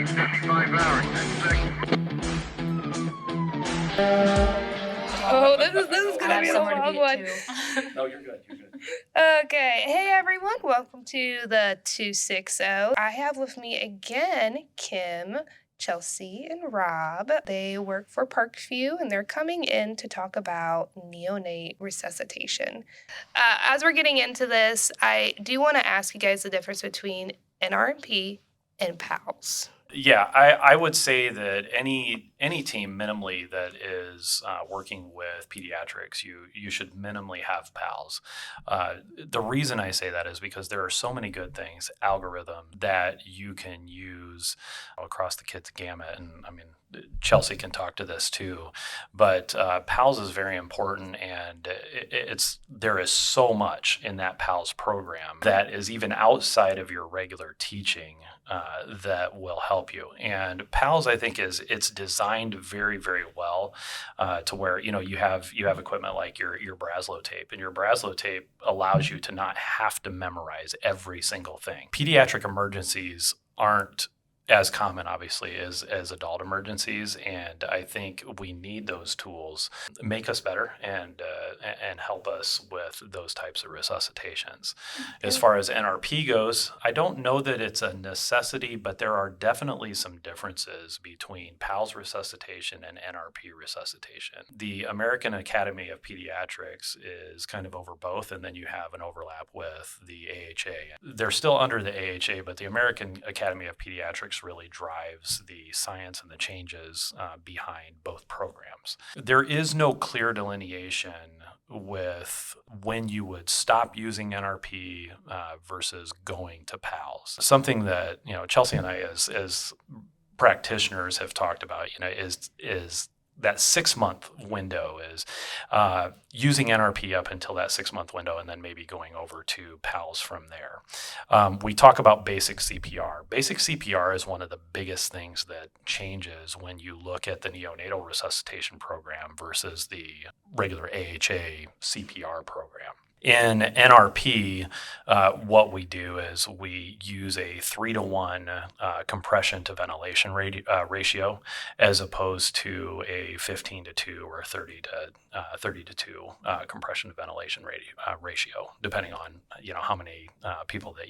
Approaching 55 hours, 10 seconds. Oh, this is gonna be a long one. No, you're good. You're good. Okay, hey everyone, welcome to the 260. I have with me again Kim, Chelsea, and Rob. They work for Parkview and they're coming in to talk about neonate resuscitation. As we're getting into this, I do want to ask you guys the difference between NRMP and PALS. Yeah, I would say that any team minimally that is working with pediatrics, you should minimally have PALS. The reason I say that is because there are so many good things, algorithm that you can use across the kids gamut, and I mean Chelsea can talk to this too, but PALS is very important, and there is so much in that PALS program that is even outside of your regular teaching that will help you. And PALS, I think, it's designed very, very well to where you have equipment like your Braslo tape, and your Braslo tape allows you to not have to memorize every single thing. Pediatric emergencies aren't as common, obviously, as adult emergencies, and I think we need those tools make us better and help us with those types of resuscitations. Okay. As far as NRP goes, I don't know that it's a necessity, but there are definitely some differences between PALS resuscitation and NRP resuscitation. The American Academy of Pediatrics is kind of over both, and then you have an overlap with the AHA. They're still under the AHA, but the American Academy of Pediatrics really drives the science and the changes behind both programs. There is no clear delineation with when you would stop using NRP versus going to PALS. Something that Chelsea and I, as practitioners, have talked about, is that 6-month window is using NRP up until that 6-month window, and then maybe going over to PALS from there. We talk about basic CPR. Basic CPR is one of the biggest things that changes when you look at the neonatal resuscitation program versus the regular AHA CPR program. In NRP, what we do is we use a 3-to-1 compression to ventilation ratio, as opposed to a 15-to-2 or 30-to-2 compression to ventilation ratio, depending on how many people that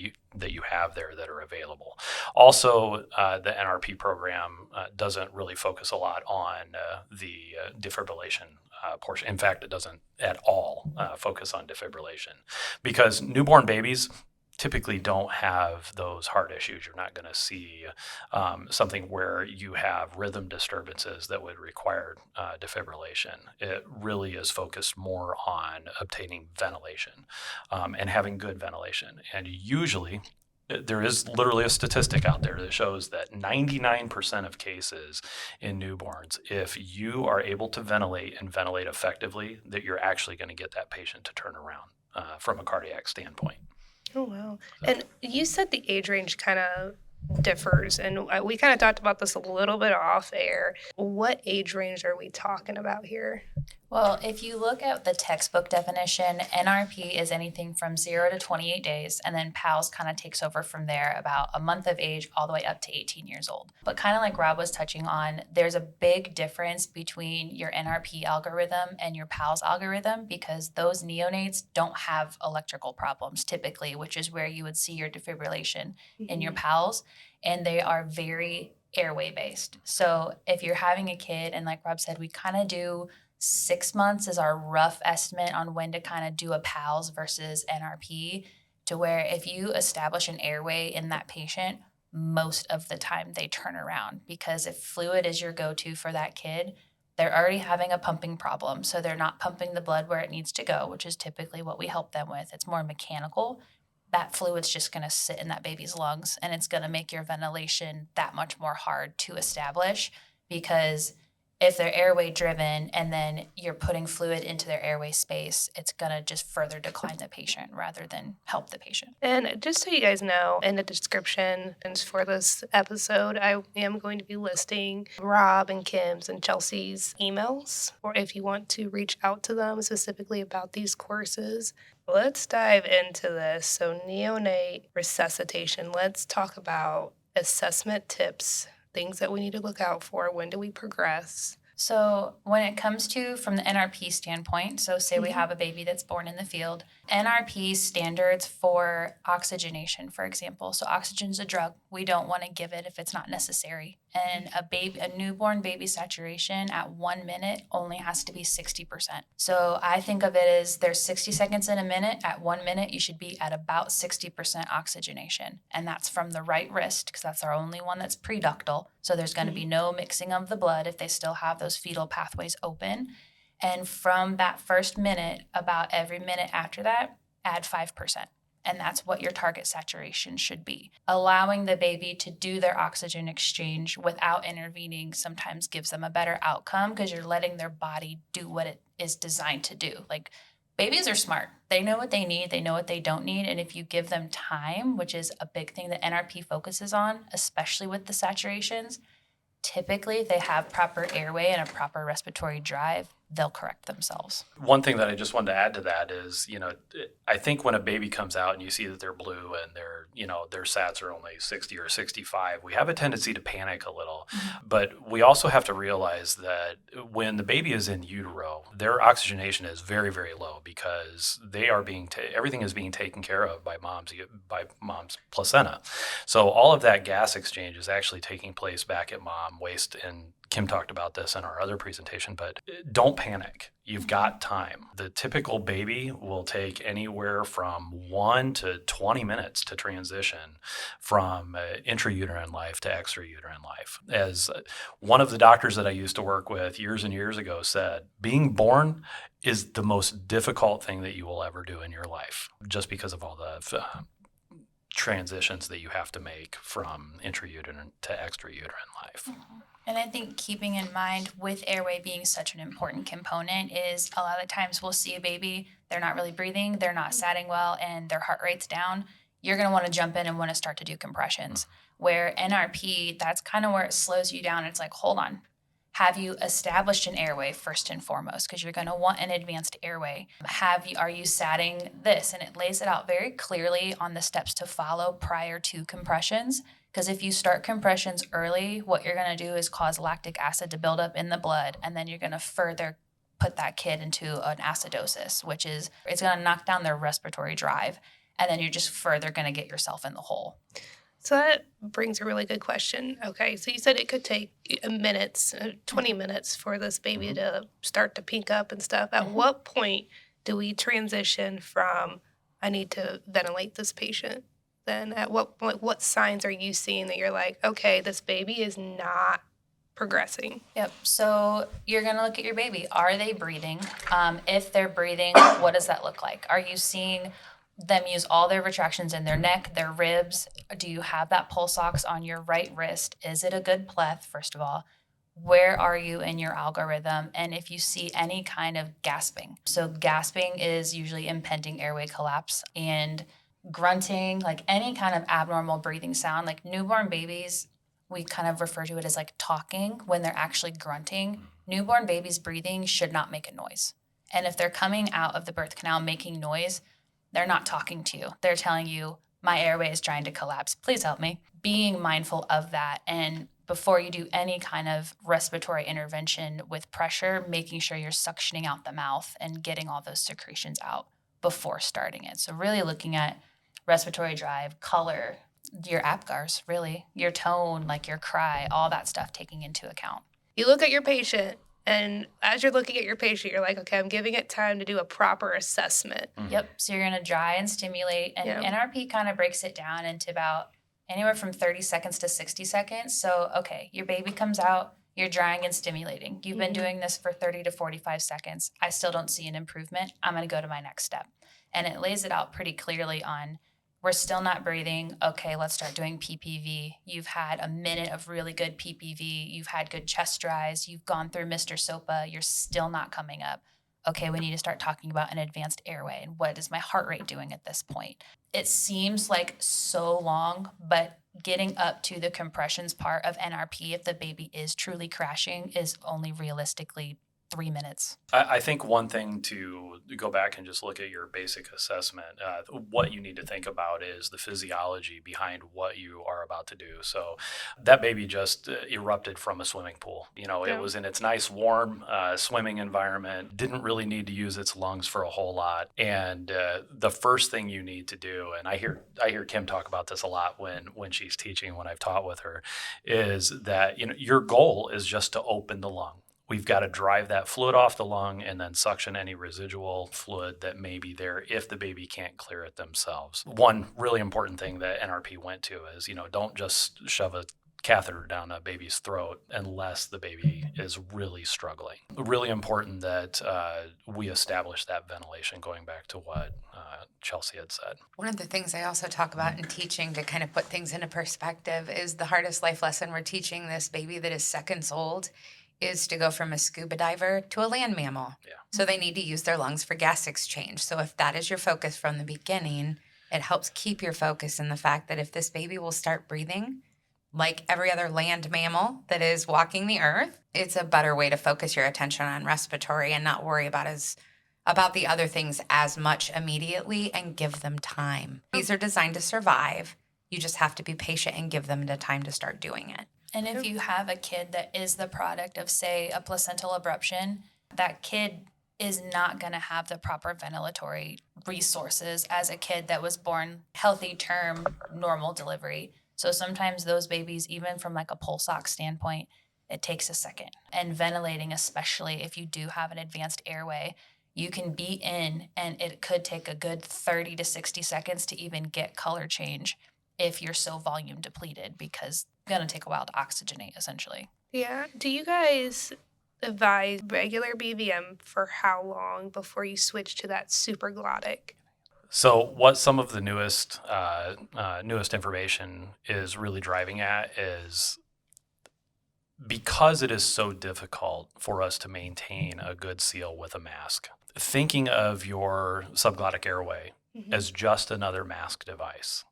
you have there that are available. Also, the NRP program doesn't really focus a lot on the defibrillation portion. In fact, it doesn't at all focus on defibrillation, because newborn babies typically don't have those heart issues. You're not going to see something where you have rhythm disturbances that would require defibrillation. It really is focused more on obtaining ventilation and having good ventilation. And usually, there is literally a statistic out there that shows that 99% of cases in newborns, if you are able to ventilate and ventilate effectively, that you're actually going to get that patient to turn around from a cardiac standpoint. Oh, wow. So. And you said the age range kind of differs, and we kind of talked about this a little bit off air. What age range are we talking about here? Well, if you look at the textbook definition, NRP is anything from 0 to 28 days, and then PALS kind of takes over from there, about a month of age all the way up to 18 years old. But kind of like Rob was touching on, there's a big difference between your NRP algorithm and your PALS algorithm, because those neonates don't have electrical problems typically, which is where you would see your defibrillation in your PALS, and they are very airway based. So if you're having a kid, and like Rob said, we kind of do 6 months is our rough estimate on when to kind of do a PALS versus NRP, to where if you establish an airway in that patient, most of the time they turn around, because if fluid is your go-to for that kid, they're already having a pumping problem. So they're not pumping the blood where it needs to go, which is typically what we help them with. It's more mechanical. That fluid's just going to sit in that baby's lungs, and it's going to make your ventilation that much more hard to establish, because if they're airway driven and then you're putting fluid into their airway space, it's going to just further decline the patient rather than help the patient. And just so you guys know, in the description for this episode, I am going to be listing Rob and Kim's and Chelsea's emails, or if you want to reach out to them specifically about these courses. Let's dive into this. So neonate resuscitation. Let's talk about assessment tips things that we need to look out for? When do we progress? So when it comes to from the NRP standpoint, so say we have a baby that's born in the field, NRP standards for oxygenation, for example. So oxygen's a drug. We don't want to give it if it's not necessary. And a newborn baby saturation at 1 minute only has to be 60%. So I think of it as there's 60 seconds in a minute. At 1 minute, you should be at about 60% oxygenation. And that's from the right wrist, because that's our only one that's preductal. So there's going to be no mixing of the blood if they still have those fetal pathways open. And from that first minute, about every minute after that, add 5%. And that's what your target saturation should be. Allowing the baby to do their oxygen exchange without intervening sometimes gives them a better outcome because you're letting their body do what it is designed to do. Like, babies are smart. They know what they need. They know what they don't need. And if you give them time, which is a big thing that NRP focuses on, especially with the saturations, typically if they have proper airway and a proper respiratory drive, they'll correct themselves. One thing that I just wanted to add to that is, I think when a baby comes out and you see that they're blue and their sats are only 60 or 65, we have a tendency to panic a little. Mm-hmm. But we also have to realize that when the baby is in utero, their oxygenation is very, very low because they are everything is being taken care of by mom's placenta. So all of that gas exchange is actually taking place back at mom waist, and Kim talked about this in our other presentation, but don't panic. You've got time. The typical baby will take anywhere from 1 to 20 minutes to transition from intrauterine life to extrauterine life. As one of the doctors that I used to work with years and years ago said, being born is the most difficult thing that you will ever do in your life, just because of all the transitions that you have to make from intrauterine to extrauterine life. Mm-hmm. And I think keeping in mind with airway being such an important component is a lot of times we'll see a baby, they're not really breathing, they're not satting well, and their heart rate's down. You're going to want to jump in and want to start to do compressions. Where NRP, that's kind of where it slows you down. It's like, hold on. Have you established an airway first and foremost? Because you're going to want an advanced airway. Are you satting this? And it lays it out very clearly on the steps to follow prior to compressions. Because if you start compressions early, what you're going to do is cause lactic acid to build up in the blood, and then you're going to further put that kid into an acidosis, which is it's going to knock down their respiratory drive, and then you're just further going to get yourself in the hole. So that brings a really good question. Okay, so you said it could take minutes, 20 minutes for this baby to start to pink up and stuff. At what point do we transition from I need to ventilate this patient? Then at what point, what signs are you seeing that you're like, okay, this baby is not progressing? Yep. So you're going to look at your baby. Are they breathing? If they're breathing, what does that look like? Are you seeing them use all their retractions in their neck, their ribs? Do you have that pulse ox on your right wrist? Is it a good pleth, first of all? Where are you in your algorithm? And if you see any kind of gasping. So gasping is usually impending airway collapse, and grunting, like any kind of abnormal breathing sound, like newborn babies, we kind of refer to it as like talking when they're actually grunting. Newborn babies breathing should not make a noise. And if they're coming out of the birth canal making noise, they're not talking to you. They're telling you, my airway is trying to collapse. Please help me. Being mindful of that. And before you do any kind of respiratory intervention with pressure, making sure you're suctioning out the mouth and getting all those secretions out before starting it. So really looking at respiratory drive, color, your APGARs, really, your tone, like your cry, all that stuff taking into account. You look at your patient, and as you're looking at your patient, you're like, okay, I'm giving it time to do a proper assessment. Mm-hmm. Yep. So you're going to dry and stimulate. And NRP kind of breaks it down into about anywhere from 30 seconds to 60 seconds. So, okay, your baby comes out, you're drying and stimulating. You've been doing this for 30 to 45 seconds. I still don't see an improvement. I'm going to go to my next step. And it lays it out pretty clearly on, we're still not breathing. Okay, let's start doing PPV. You've had a minute of really good PPV. You've had good chest dries. You've gone through Mr. SOPA. You're still not coming up. Okay, we need to start talking about an advanced airway. And what is my heart rate doing at this point? It seems like so long, but getting up to the compressions part of NRP, if the baby is truly crashing, is only realistically 3 minutes. I think one thing to go back and just look at your basic assessment, what you need to think about is the physiology behind what you are about to do. So that baby just erupted from a swimming pool. It was in its nice, warm swimming environment, didn't really need to use its lungs for a whole lot. And the first thing you need to do, and I hear Kim talk about this a lot when she's teaching, when I've taught with her, is that your goal is just to open the lung. We've got to drive that fluid off the lung and then suction any residual fluid that may be there if the baby can't clear it themselves. One really important thing that NRP went to is, don't just shove a catheter down a baby's throat unless the baby is really struggling. Really important that we establish that ventilation, going back to what Chelsea had said. One of the things I also talk about in teaching to kind of put things into perspective is the hardest life lesson we're teaching this baby that is seconds old is to go from a scuba diver to a land mammal. Yeah. So they need to use their lungs for gas exchange. So if that is your focus from the beginning, it helps keep your focus in the fact that if this baby will start breathing like every other land mammal that is walking the earth, it's a better way to focus your attention on respiratory and not worry about the other things as much immediately and give them time. These are designed to survive. You just have to be patient and give them the time to start doing it. And if you have a kid that is the product of, say, a placental abruption, that kid is not going to have the proper ventilatory resources as a kid that was born healthy term, normal delivery. So sometimes those babies, even from like a pulse ox standpoint, it takes a second. And ventilating, especially if you do have an advanced airway, you can be in and it could take a good 30 to 60 seconds to even get color change if you're so volume depleted, because it's going to take a while to oxygenate, essentially. Yeah. Do you guys advise regular BVM for how long before you switch to that super glottic? So what some of the newest information is really driving at is, because it is so difficult for us to maintain a good seal with a mask, thinking of your subglottic airway as just another mask device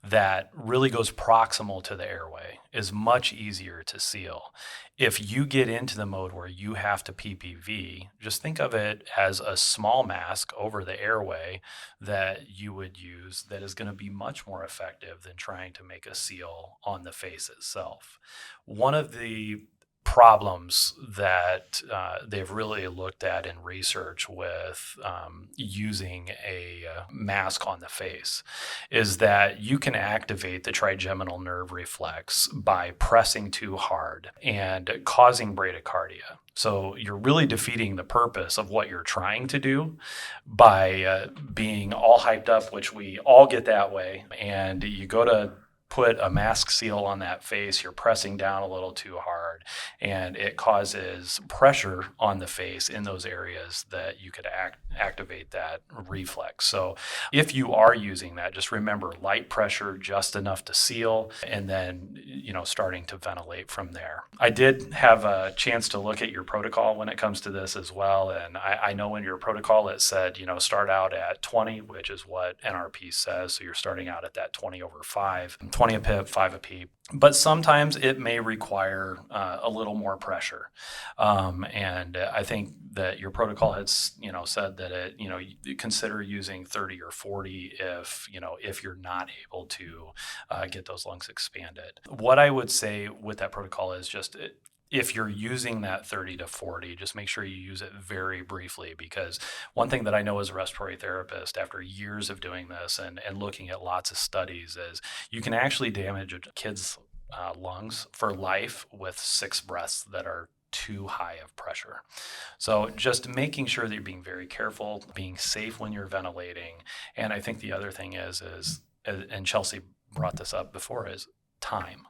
that really goes proximal to the airway is much easier to seal. If you get into the mode where you have to PPV, just think of it as a small mask over the airway that you would use that is going to be much more effective than trying to make a seal on the face itself. One of the problems that they've really looked at in research with using a mask on the face is that you can activate the trigeminal nerve reflex by pressing too hard and causing bradycardia. So you're really defeating the purpose of what you're trying to do by being all hyped up, which we all get that way, and you go to put a mask seal on that face, you're pressing down a little too hard, and it causes pressure on the face in those areas that you could activate that reflex. So if you are using that, just remember light pressure, just enough to seal, and then, starting to ventilate from there. I did have a chance to look at your protocol when it comes to this as well, and I know in your protocol it said, start out at 20, which is what NRP says, so you're starting out at that 20/5. 20 a pip, 5 a peep. But sometimes it may require a little more pressure. And I think that your protocol has, said that you consider using 30 or 40 if you're not able to get those lungs expanded. What I would say with that protocol is just if you're using that 30 to 40, just make sure you use it very briefly, because one thing that I know as a respiratory therapist after years of doing this and looking at lots of studies is you can actually damage a kid's lungs for life with 6 breaths that are too high of pressure. So just making sure that you're being very careful, being safe when you're ventilating. And I think the other thing is, and Chelsea brought this up before, is time.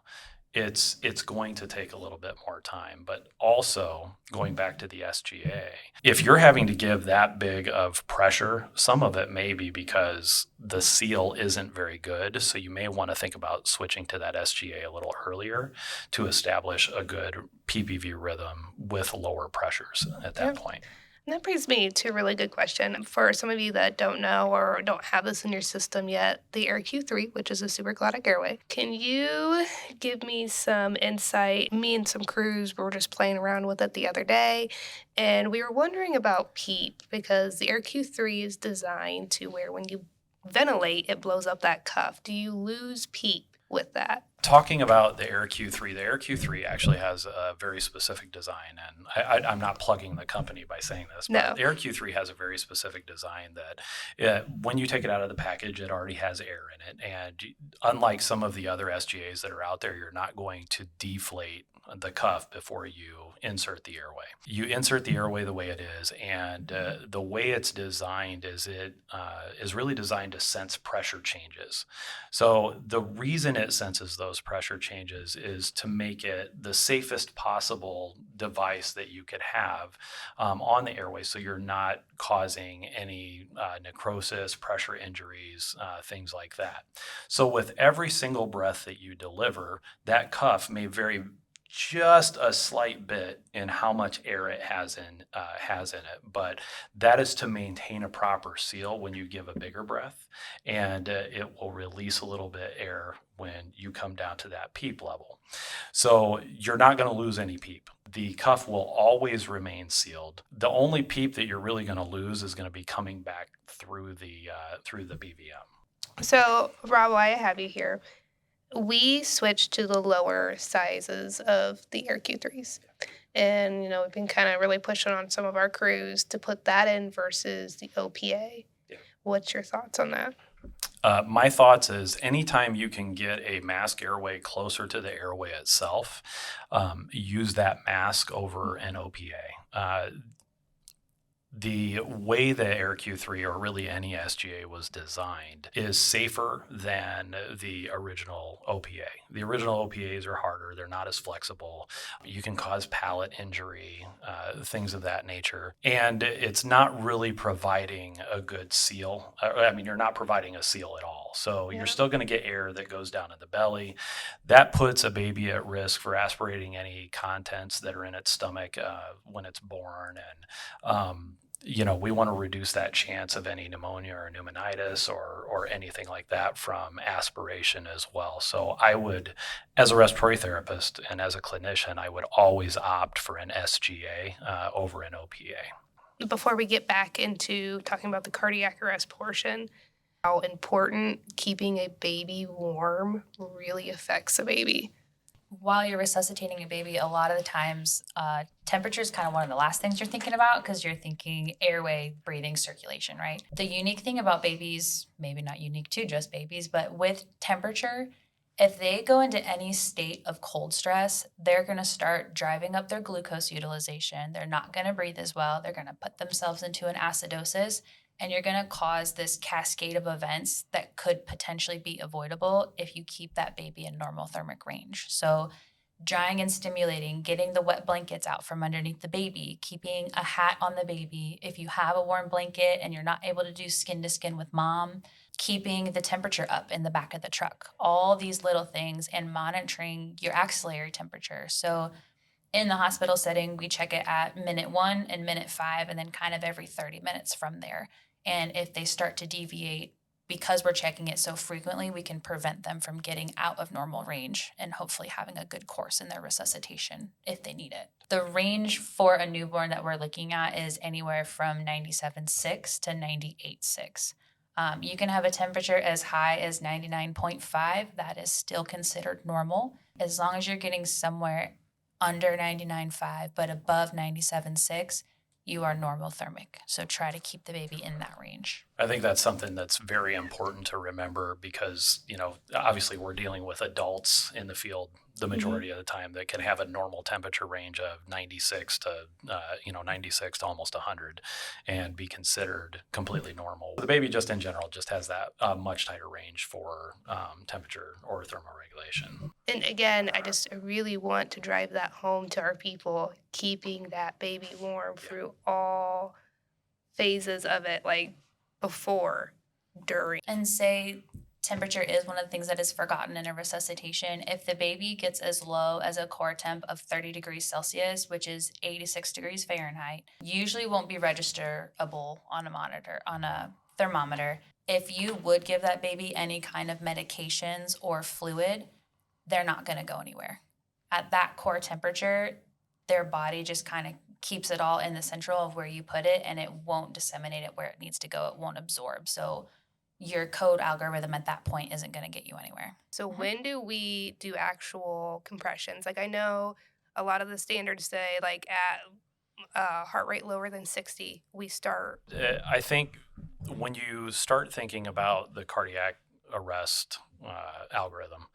It's going to take a little bit more time, but also going back to the SGA, if you're having to give that big of pressure, some of it may be because the seal isn't very good. So you may want to think about switching to that SGA a little earlier to establish a good PPV rhythm with lower pressures at that point. And that brings me to a really good question. For some of you that don't know or don't have this in your system yet, the AirQ3, which is a supraclavic airway, can you give me some insight? Me and some crews were just playing around with it the other day, and we were wondering about PEEP because the AirQ3 is designed to where when you ventilate, it blows up that cuff. Do you lose PEEP with that? Talking about the AirQ3, the AirQ3 actually has a very specific design, and I'm not plugging the company by saying this, but No. the AirQ3 has a very specific design that when you take it out of the package, it already has air in it, and unlike some of the other SGAs that are out there, you're not going to deflate the cuff before you insert the airway. You insert the airway the way it is, and the way it's designed is it is really designed to sense pressure changes. So the reason it senses those pressure changes is to make it the safest possible device that you could have on the airway, so you're not causing any necrosis, pressure injuries, things like that. So with every single breath that you deliver, that cuff may vary just a slight bit in how much air it has in it, but that is to maintain a proper seal when you give a bigger breath, and it will release a little bit air when you come down to that PEEP level. So you're not going to lose any PEEP. The cuff will always remain sealed. The only PEEP that you're really going to lose is going to be coming back through the BVM. So, Rob, while I have you here, we switched to the lower sizes of the AirQ3s. And, we've been kind of really pushing on some of our crews to put that in versus the OPA. Yeah. What's your thoughts on that? My thoughts is anytime you can get a mask airway closer to the airway itself, use that mask over an OPA. The way the AirQ3 or really any SGA was designed is safer than the original OPA. The original OPAs are harder. They're not as flexible. You can cause palate injury, things of that nature. And it's not really providing a good seal. You're not providing a seal at all. So you're still going to get air that goes down in the belly. That puts a baby at risk for aspirating any contents that are in its stomach when it's born. And we want to reduce that chance of any pneumonia or pneumonitis or anything like that from aspiration as well. So I would, as a respiratory therapist and as a clinician, I would always opt for an SGA over an OPA. Before we get back into talking about the cardiac arrest portion, how important keeping a baby warm really affects a baby. While you're resuscitating a baby, a lot of the times temperature is kind of one of the last things you're thinking about because you're thinking airway, breathing, circulation, right? The unique thing about babies, maybe not unique to just babies, but with temperature, if they go into any state of cold stress, they're going to start driving up their glucose utilization. They're not going to breathe as well. They're going to put themselves into an acidosis. And you're going to cause this cascade of events that could potentially be avoidable if you keep that baby in normal thermic range. So drying and stimulating, getting the wet blankets out from underneath the baby, keeping a hat on the baby. If you have a warm blanket and you're not able to do skin to skin with mom, keeping the temperature up in the back of the truck, all these little things, and monitoring your axillary temperature. So in the hospital setting, we check it at minute 1 and minute 5, and then kind of every 30 minutes from there. And if they start to deviate, because we're checking it so frequently, we can prevent them from getting out of normal range and hopefully having a good course in their resuscitation if they need it. The range for a newborn that we're looking at is anywhere from 97.6 to 98.6. You can have a temperature as high as 99.5. That is still considered normal. As long as you're getting somewhere under 99.5 but above 97.6, you are normal thermic. So try to keep the baby in that range. I think that's something that's very important to remember because, obviously we're dealing with adults in the field the majority of the time that can have a normal temperature range of 96 to 96 to almost 100 and be considered completely normal. The baby just in general just has that much tighter range for temperature or thermoregulation. And again, I really want to drive that home to our people, keeping that baby warm through all phases of it, like before, during. And say Temperature is one of the things that is forgotten in a resuscitation. If the baby gets as low as a core temp of 30 degrees Celsius, which is 86 degrees Fahrenheit, usually won't be registerable on a thermometer. If you would give that baby any kind of medications or fluid, they're not going to go anywhere. At that core temperature, their body just kind of keeps it all in the central of where you put it, and it won't disseminate it where it needs to go. It won't absorb. So your code algorithm at that point isn't going to get you anywhere. So when do we do actual compressions? Like I know a lot of the standards say like at heart rate lower than 60, we start. I think when you start thinking about the cardiac arrest algorithm,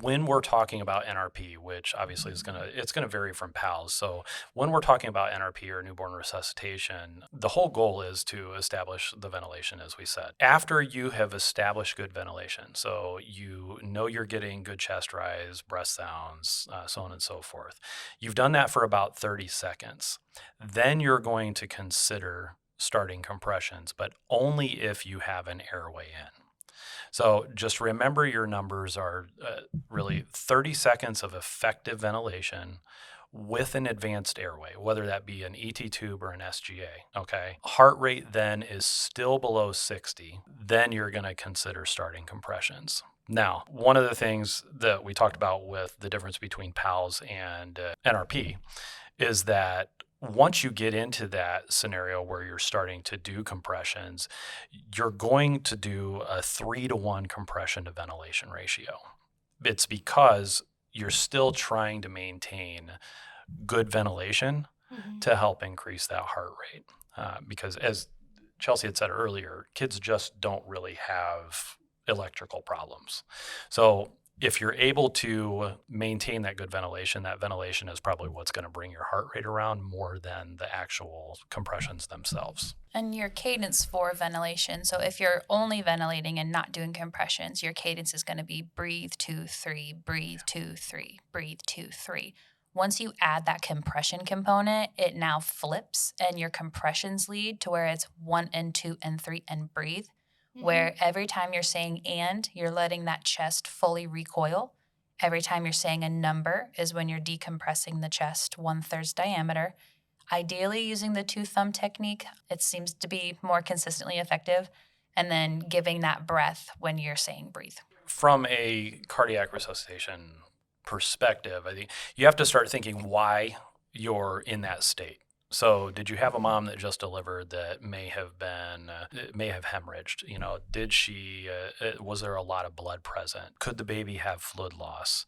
when we're talking about NRP, which obviously is it's gonna vary from PALS. So when we're talking about NRP or newborn resuscitation, the whole goal is to establish the ventilation, as we said. After you have established good ventilation, so you know you're getting good chest rise, breath sounds, so on and so forth. You've done that for about 30 seconds. Then you're going to consider starting compressions, but only if you have an airway in. So just remember your numbers are really 30 seconds of effective ventilation with an advanced airway, whether that be an ET tube or an SGA, okay? Heart rate then is still below 60. Then you're going to consider starting compressions. Now, one of the things that we talked about with the difference between PALS and NRP is that once you get into that scenario where you're starting to do compressions, you're going to do a 3-to-1 compression to ventilation ratio. It's because you're still trying to maintain good ventilation to help increase that heart rate. Because as Chelsea had said earlier, kids just don't really have electrical problems. So if you're able to maintain that good ventilation, that ventilation is probably what's going to bring your heart rate around more than the actual compressions themselves. And your cadence for ventilation. So if you're only ventilating and not doing compressions, your cadence is going to be breathe 2, 3, breathe 2, 3, breathe 2, 3. Once you add that compression component, it now flips and your compressions lead to where it's 1 and 2 and 3 and breathe. Where every time you're saying and, you're letting that chest fully recoil. Every time you're saying a number is when you're decompressing the chest 1/3 diameter. Ideally using the 2-thumb technique, it seems to be more consistently effective. And then giving that breath when you're saying breathe. From a cardiac resuscitation perspective, I think you have to start thinking why you're in that state. So did you have a mom that just delivered that may have hemorrhaged? You know, did she, was there a lot of blood present? Could the baby have fluid loss?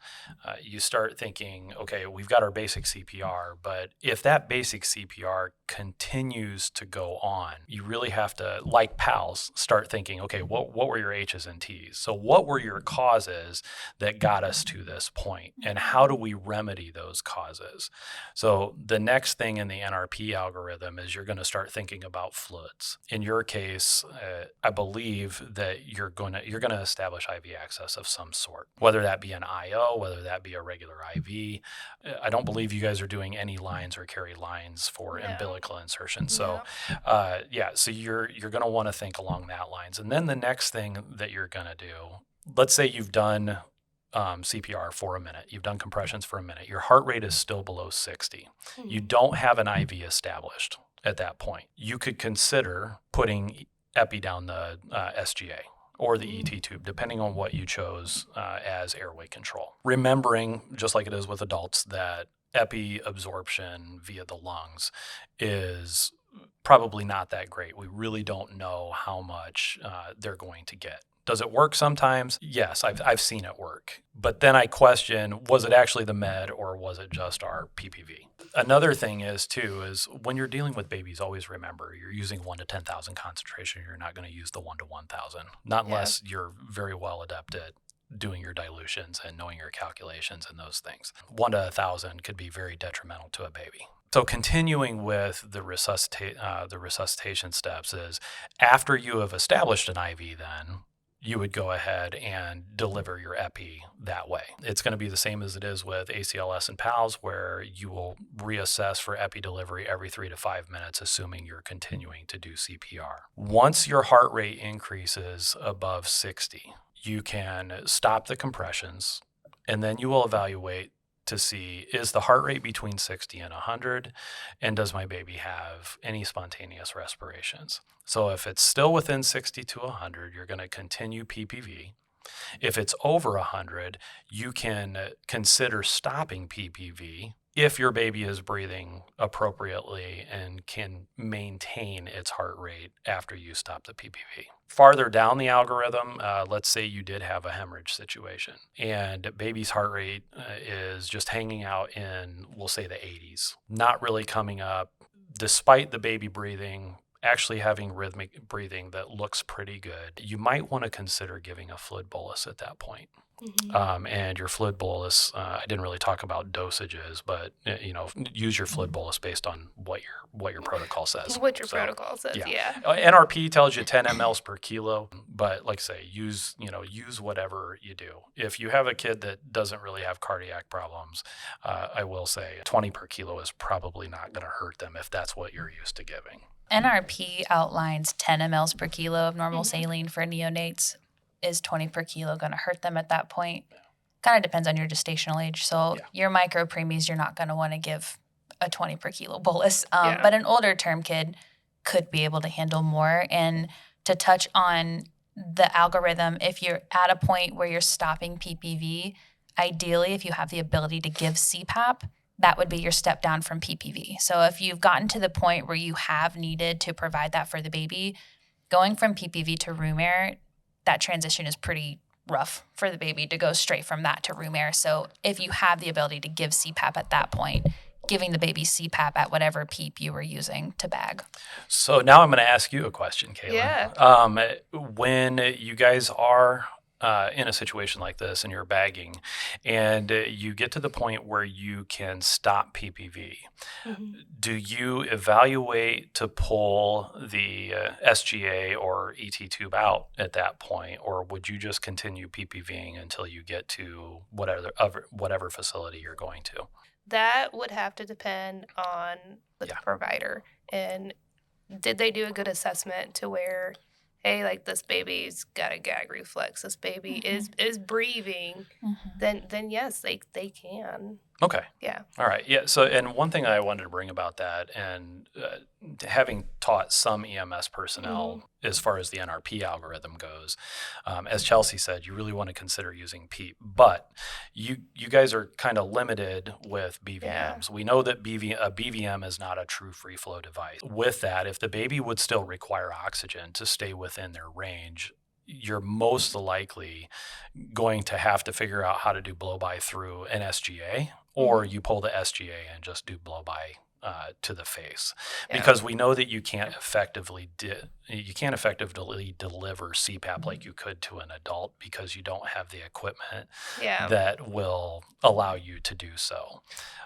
You start thinking, okay, we've got our basic CPR, but if that basic CPR continues to go on, you really have to, like PALS, start thinking, okay, what were your H's and T's? So what were your causes that got us to this point? And how do we remedy those causes? So the next thing in the NRP algorithm is you're going to start thinking about fluids. In your case, I believe that you're going to establish IV access of some sort, whether that be an IO, whether that be a regular IV. I don't believe you guys are doing any lines or carry lines for umbilical insertion. So, so you're going to want to think along that lines. And then the next thing that you're going to do, let's say you've done CPR for a minute. You've done compressions for a minute. Your heart rate is still below 60. You don't have an IV established at that point. You could consider putting epi down the SGA or the ET tube, depending on what you chose as airway control. Remembering, just like it is with adults, that epi absorption via the lungs is probably not that great. We really don't know how much they're going to get. Does it work sometimes? Yes, I've seen it work. But then I question, was it actually the med or was it just our PPV? Another thing is when you're dealing with babies, always remember you're using 1 to 10,000 concentration. You're not going to use the 1 to 1,000, not unless you're very well adept at doing your dilutions and knowing your calculations and those things. 1 to 1,000 could be very detrimental to a baby. So continuing with the resuscitation steps is after you have established an IV then, you would go ahead and deliver your epi that way. It's going to be the same as it is with ACLS and PALS, where you will reassess for epi delivery every 3 to 5 minutes, assuming you're continuing to do CPR. Once your heart rate increases above 60, you can stop the compressions, and then you will evaluate to see, is the heart rate between 60 and 100, and does my baby have any spontaneous respirations? So if it's still within 60 to 100, you're going to continue PPV. If it's over 100, you can consider stopping PPV if your baby is breathing appropriately and can maintain its heart rate after you stop the PPV. Farther down the algorithm, let's say you did have a hemorrhage situation and baby's heart rate is just hanging out in, we'll say, the 80s, not really coming up, despite the baby breathing, actually having rhythmic breathing that looks pretty good. You might want to consider giving a fluid bolus at that point. And your fluid bolus, I didn't really talk about dosages, but use your fluid bolus based on what your protocol says. What your protocol says, yeah. NRP tells you 10 mLs per kilo, but like I say, use whatever you do. If you have a kid that doesn't really have cardiac problems, I will say 20 per kilo is probably not going to hurt them if that's what you're used to giving. NRP outlines 10 mLs per kilo of normal saline for neonates. Is 20 per kilo going to hurt them at that point? Kind of depends on your gestational age. So your micro preemies, you're not going to want to give a 20 per kilo bolus. But an older term kid could be able to handle more. And to touch on the algorithm, if you're at a point where you're stopping PPV, ideally, if you have the ability to give CPAP, that would be your step down from PPV. So if you've gotten to the point where you have needed to provide that for the baby, going from PPV to room air, that transition is pretty rough for the baby to go straight from that to room air. So if you have the ability to give CPAP at that point, giving the baby CPAP at whatever PEEP you were using to bag. So now I'm going to ask you a question, Caitlin. Yeah. When you guys are in a situation like this and you're bagging and you get to the point where you can stop PPV, do you evaluate to pull the SGA or ET tube out at that point, or would you just continue PPVing until you get to whatever facility you're going to? That would have to depend on the provider. And did they do a good assessment to where, hey, like this baby's got a gag reflex, this baby is breathing, then yes, they can. Okay. Yeah. All right. Yeah. So, and one thing I wanted to bring about that, and having taught some EMS personnel as far as the NRP algorithm goes, as Chelsea said, you really want to consider using PEEP, but you guys are kind of limited with BVMs. Yeah. We know that a BVM is not a true free flow device. With that, if the baby would still require oxygen to stay within their range, you're most likely going to have to figure out how to do blow-by through an SGA, or you pull the SGA and just do blow-by to the face, because we know that you can't effectively deliver CPAP like you could to an adult, because you don't have the equipment that will allow you to do so.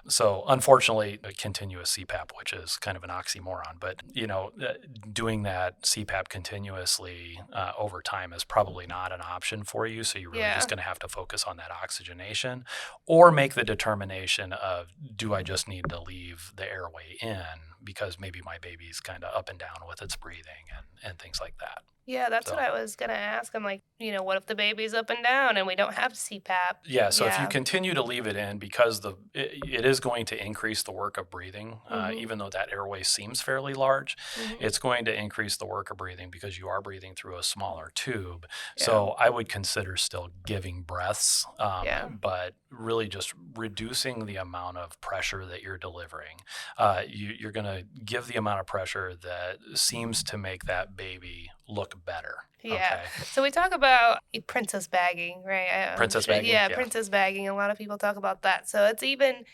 So unfortunately, continuous CPAP, which is kind of an oxymoron, but doing that CPAP continuously over time is probably not an option for you. So you're really just going to have to focus on that oxygenation, or make the determination of, do I just need to leave the airway in because maybe my baby's kind of up and down with its breathing and things like that. Yeah, that's what I was going to ask. I'm like, what if the baby's up and down and we don't have CPAP? Yeah, so if you continue to leave it in, because it is going to increase the work of breathing, even though that airway seems fairly large, it's going to increase the work of breathing because you are breathing through a smaller tube. Yeah. So I would consider still giving breaths, but really just reducing the amount of pressure that you're delivering. You're going to give the amount of pressure that seems to make that baby look better. Yeah. Okay. So we talk about princess bagging, right? Princess bagging. Yeah, princess bagging. A lot of people talk about that. So it's even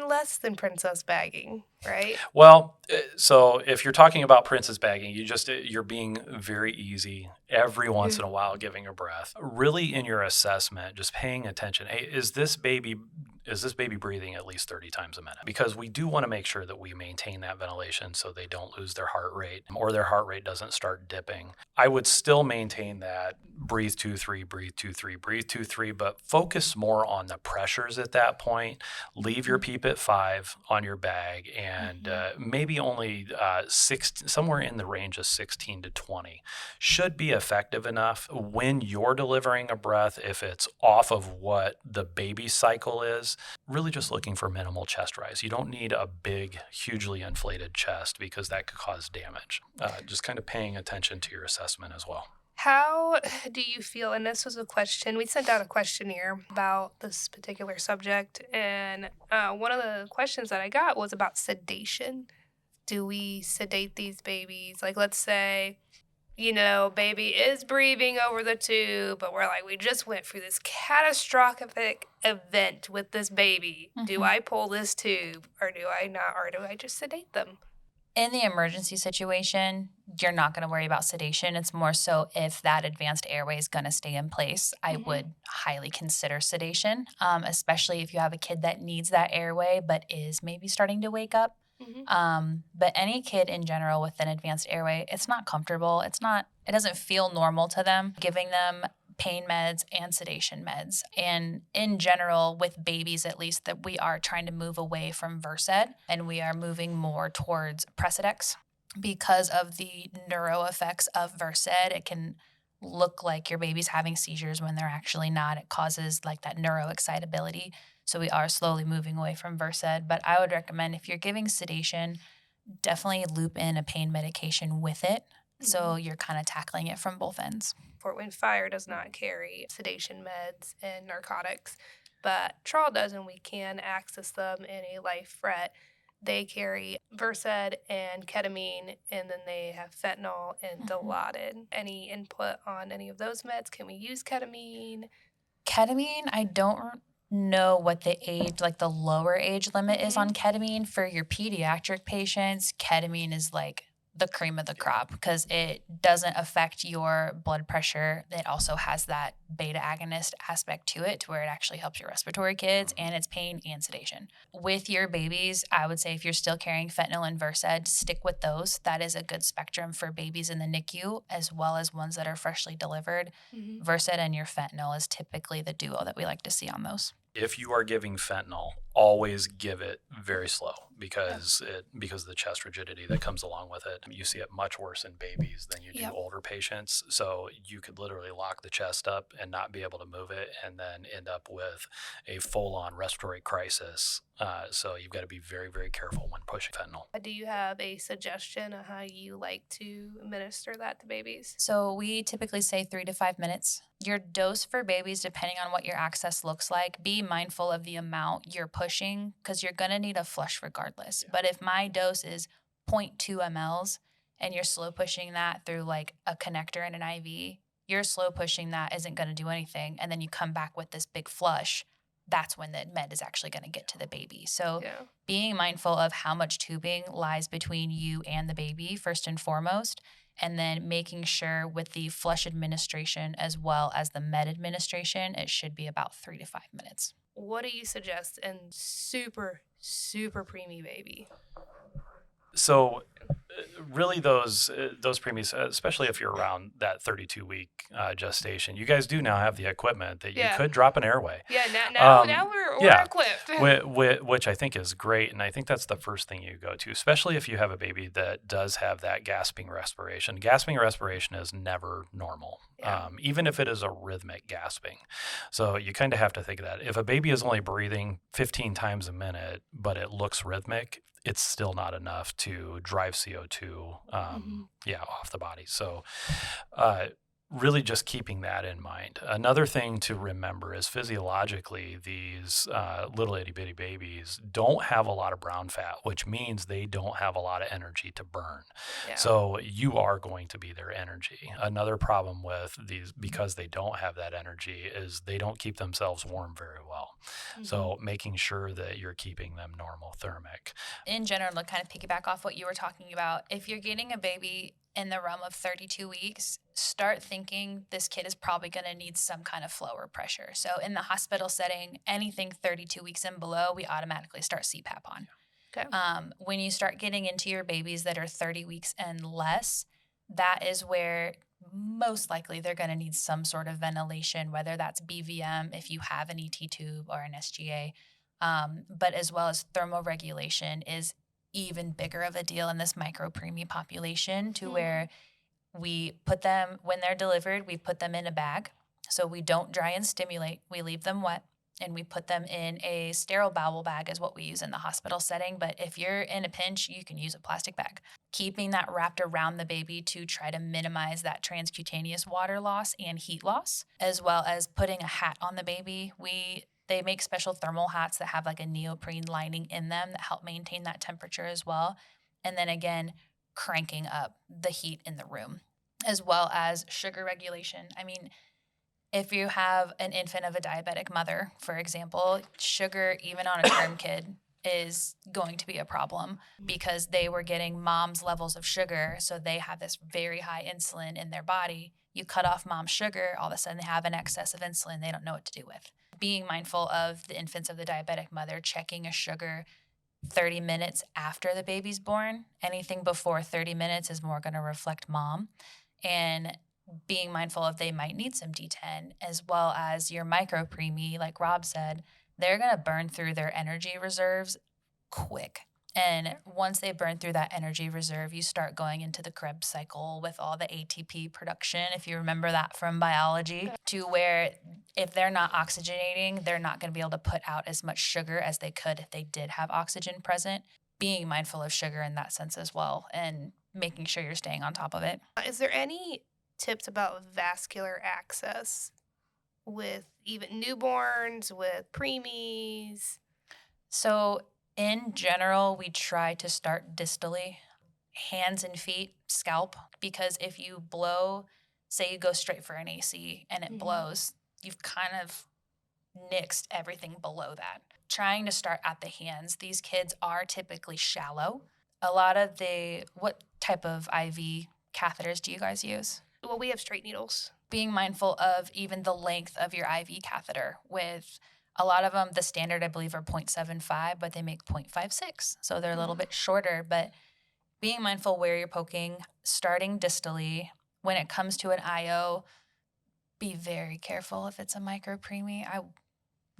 less than princess bagging, right? Well, so if you're talking about princess bagging, you're being very easy every once in a while, giving a breath. Really, in your assessment, just paying attention. Hey, is this baby is this baby breathing at least 30 times a minute? Because we do want to make sure that we maintain that ventilation so they don't lose their heart rate or their heart rate doesn't start dipping. I would still maintain that breathe 2-3, breathe 2-3, breathe 2-3, but focus more on the pressures at that point. Leave your PEEP at 5 on your bag, and maybe only somewhere in the range of 16 to 20 should be effective enough when you're delivering a breath. If it's off of what the baby cycle is, really just looking for minimal chest rise. You don't need a big, hugely inflated chest because that could cause damage. Just kind of paying attention to your assessment as well. How do you feel, and this was a question, we sent out a questionnaire about this particular subject, and one of the questions that I got was about sedation. Do we sedate these babies? Like, let's say, baby is breathing over the tube, but we're like, we just went through this catastrophic event with this baby. Do I pull this tube, or do I not, or do I just sedate them? In the emergency situation, you're not going to worry about sedation. It's more so if that advanced airway is going to stay in place, I would highly consider sedation, especially if you have a kid that needs that airway but is maybe starting to wake up. But any kid in general with an advanced airway, it's not comfortable. It doesn't feel normal to them. Giving them pain meds and sedation meds. And in general, with babies at least, that we are trying to move away from Versed and we are moving more towards Precedex because of the neuro effects of Versed. It can look like your baby's having seizures when they're actually not. It causes like that neuro excitability. So we are slowly moving away from Versed. But I would recommend if you're giving sedation, definitely loop in a pain medication with it. So you're kind of tackling it from both ends. Fort Wayne Fire does not carry sedation meds and narcotics, but Trawl does, and we can access them in a life threat. They carry Versed and ketamine, and then they have fentanyl and Dilaudid. Any input on any of those meds? Can we use ketamine? Ketamine, I don't know what the age, like the lower age limit is on ketamine. For your pediatric patients, ketamine is like the cream of the crop because it doesn't affect your blood pressure. It also has that beta agonist aspect to it, to where it actually helps your respiratory kids, and it's pain and sedation. With your babies, I would say if you're still carrying fentanyl and Versed, stick with those. That is a good spectrum for babies in the NICU as well as ones that are freshly delivered. Versed and your fentanyl is typically the duo that we like to see on those. If you are giving fentanyl, always give it very slow because of the chest rigidity that comes along with it. You see it much worse in babies than you do older patients. So you could literally lock the chest up and not be able to move it and then end up with a full-on respiratory crisis. So you've got to be very, very careful when pushing fentanyl. Do you have a suggestion of how you like to administer that to babies? So we typically say 3 to 5 minutes. Your dose for babies, depending on what your access looks like, be mindful of the amount you're pushing because you're going to need a flush regardless. But if my dose is 0.2 mLs and you're slow pushing that through like a connector and an IV, you're slow pushing that isn't going to do anything. And then you come back with this big flush. That's when the med is actually going to get to the baby. So being mindful of how much tubing lies between you and the baby, first and foremost, and then making sure with the flush administration as well as the med administration, it should be about 3 to 5 minutes. What do you suggest in super, super preemie baby? So really those preemies, especially if you're around that 32-week gestation, you guys do now have the equipment that you could drop an airway. Yeah, now we're equipped. Which I think is great, and I think that's the first thing you go to, especially if you have a baby that does have that gasping respiration. Gasping respiration is never normal, even if it is a rhythmic gasping. So you kind of have to think of that. If a baby is only breathing 15 times a minute, but it looks rhythmic, it's still not enough to drive CO2 off the body. So really just keeping that in mind. Another thing to remember is physiologically, these little itty bitty babies don't have a lot of brown fat, which means they don't have a lot of energy to burn. Yeah. So you are going to be their energy. Another problem with these, because they don't have that energy, is they don't keep themselves warm very well. So making sure that you're keeping them normothermic. In general, to kind of piggyback off what you were talking about, if you're getting a baby in the realm of 32 weeks, start thinking this kid is probably going to need some kind of flow or pressure. So in the hospital setting, anything 32 weeks and below, we automatically start CPAP on. Okay. When you start getting into your babies that are 30 weeks and less, that is where most likely they're going to need some sort of ventilation, whether that's BVM if you have an ET tube or an SGA, but as well as thermoregulation is even bigger of a deal in this micro preemie population, to where we put them, when they're delivered, we put them in a bag. So we don't dry and stimulate, we leave them wet. And we put them in a sterile bowel bag is what we use in the hospital setting. But if you're in a pinch, you can use a plastic bag. Keeping that wrapped around the baby to try to minimize that transcutaneous water loss and heat loss, as well as putting a hat on the baby. They make special thermal hats that have like a neoprene lining in them that help maintain that temperature as well. And then again, cranking up the heat in the room, as well as sugar regulation. I mean, if you have an infant of a diabetic mother, for example, sugar, even on a term kid, is going to be a problem because they were getting mom's levels of sugar. So they have this very high insulin in their body. You cut off mom's sugar, all of a sudden they have an excess of insulin they don't know what to do with. Being mindful of the infants of the diabetic mother, checking a sugar 30 minutes after the baby's born. Anything before 30 minutes is more going to reflect mom. And being mindful of they might need some D10, as well as your micro preemie, like Rob said, they're going to burn through their energy reserves quick. And once they burn through that energy reserve, you start going into the Krebs cycle with all the ATP production, if you remember that from biology, to where if they're not oxygenating, they're not going to be able to put out as much sugar as they could if they did have oxygen present. Being mindful of sugar in that sense as well, and making sure you're staying on top of it. Is there any tips about vascular access with even newborns, with preemies? So in general, we try to start distally, hands and feet, scalp, because if you blow, say you go straight for an AC and it blows, you've kind of nixed everything below that. Trying to start at the hands. These kids are typically shallow. A lot of what type of IV catheters do you guys use? Well, we have straight needles. Being mindful of even the length of your IV catheter. With a lot of them, the standard I believe are 0.75, but they make 0.56. So they're a little bit shorter, but being mindful where you're poking, starting distally. When it comes to an IO, be very careful if it's a micro preemie. I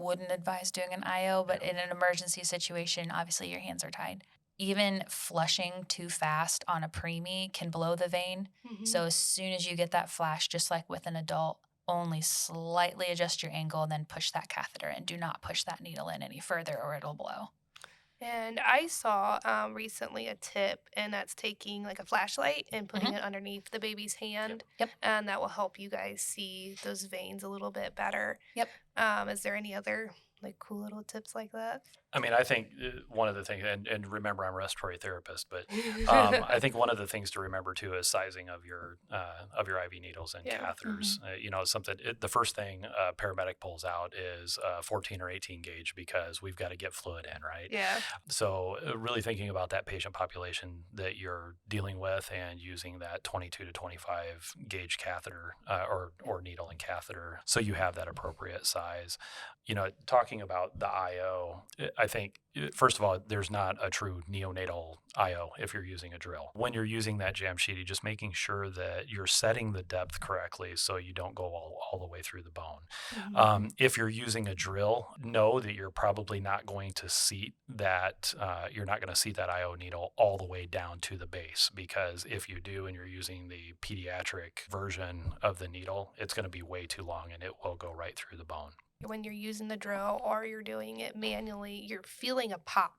wouldn't advise doing an IO, but in an emergency situation, obviously your hands are tied. Even flushing too fast on a preemie can blow the vein. So as soon as you get that flash, just like with an adult, only slightly adjust your angle and then push that catheter in. Do not push that needle in any further or it'll blow. And I saw recently a tip, and that's taking like a flashlight and putting it underneath the baby's hand. Yep. And that will help you guys see those veins a little bit better. Yep. Is there any other like cool little tips like that? I mean, I think one of the things, and remember, I'm a respiratory therapist, but I think one of the things to remember too is sizing of your IV needles and catheters. The first thing a paramedic pulls out is a 14 or 18 gauge because we've got to get fluid in, right? Yeah. So really thinking about that patient population that you're dealing with and using that 22 to 25 gauge catheter or needle and catheter, so you have that appropriate size. Talking about the IO, I think, first of all, there's not a true neonatal IO if you're using a drill. When you're using that Jamshidi, just making sure that you're setting the depth correctly so you don't go all the way through the bone. If you're using a drill, know that you're probably not going to seat that, IO needle all the way down to the base, because if you do and you're using the pediatric version of the needle, it's going to be way too long and it will go right through the bone. When you're using the drill or you're doing it manually, you're feeling a pop.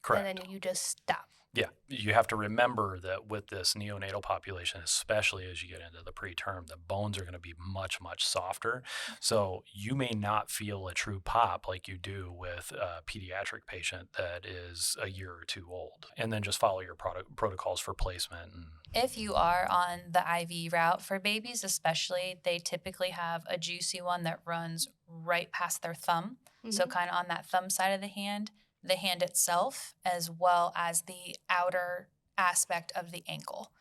Correct. And then you just stop. Yeah. You have to remember that with this neonatal population, especially as you get into the preterm, the bones are going to be much, much softer. So you may not feel a true pop like you do with a pediatric patient that is a year or two old. And then just follow your protocols for placement. If you are on the IV route, for babies especially, they typically have a juicy one that runs right past their thumb. So kind of on that thumb side of the hand itself, as well as the outer aspect of the ankle.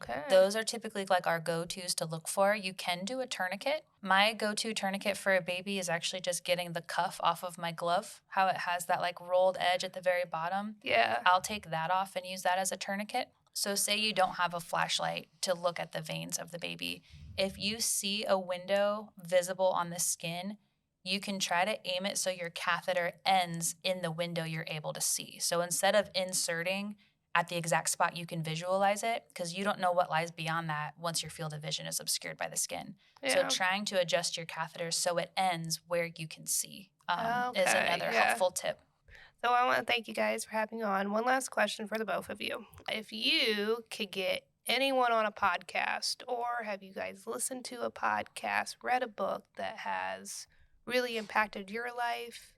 Okay. Those are typically like our go-tos to look for. You can do a tourniquet. My go-to tourniquet for a baby is actually just getting the cuff off of my glove, how it has that like rolled edge at the very bottom. Yeah. I'll take that off and use that as a tourniquet. So say you don't have a flashlight to look at the veins of the baby. If you see a window visible on the skin, you can try to aim it so your catheter ends in the window you're able to see. So instead of inserting at the exact spot you can visualize it, because you don't know what lies beyond that once your field of vision is obscured by the skin. Yeah. So trying to adjust your catheter so it ends where you can see is Okay, another yeah. helpful tip. So I want to thank you guys for having on. One last question for the both of you. If you could get anyone on a podcast, or have you guys listened to a podcast, read a book that has really impacted your life?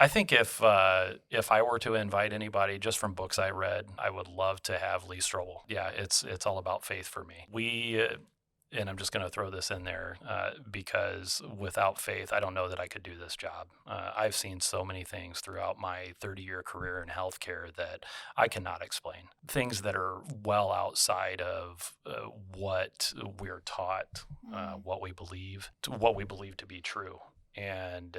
I think if I were to invite anybody just from books I read, I would love to have Lee Strobel. Yeah, it's all about faith for me. And I'm just going to throw this in there because without faith, I don't know that I could do this job. I've seen so many things throughout my 30-year career in healthcare that I cannot explain. Things that are well outside of what we're taught, what we believe to be true, and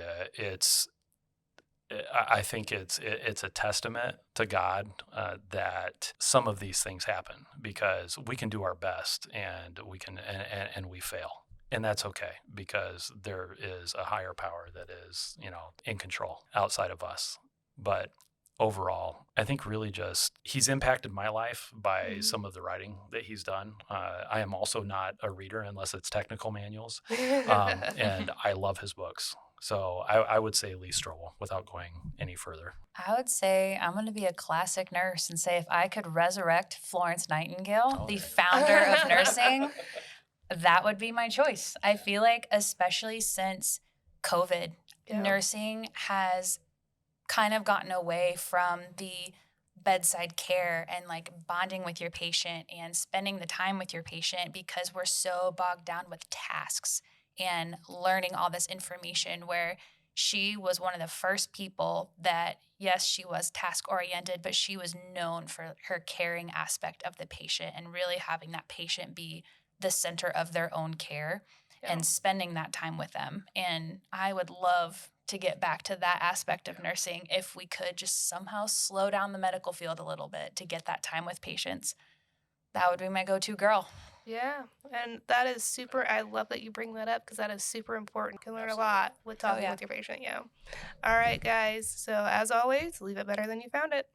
I think it's a testament to God that some of these things happen, because we can do our best and we fail, and that's okay, because there is a higher power that is in control outside of us. But overall, I think really just he's impacted my life by some of the writing that he's done. I am also not a reader unless it's technical manuals, and I love his books. So I would say Lee Strobel without going any further. I would say I'm going to be a classic nurse and say if I could resurrect Florence Nightingale, the founder of nursing, that would be my choice. I feel like especially since COVID, nursing has kind of gotten away from the bedside care and like bonding with your patient and spending the time with your patient, because we're so bogged down with tasks and learning all this information, where she was one of the first people that, yes, she was task oriented, but she was known for her caring aspect of the patient and really having that patient be the center of their own care and spending that time with them. And I would love to get back to that aspect of nursing if we could just somehow slow down the medical field a little bit to get that time with patients. That would be my go-to girl. Yeah, and that is super. I love that you bring that up, because that is super important. You can learn a lot with talking with your patient. Yeah. All right, guys. So as always, leave it better than you found it.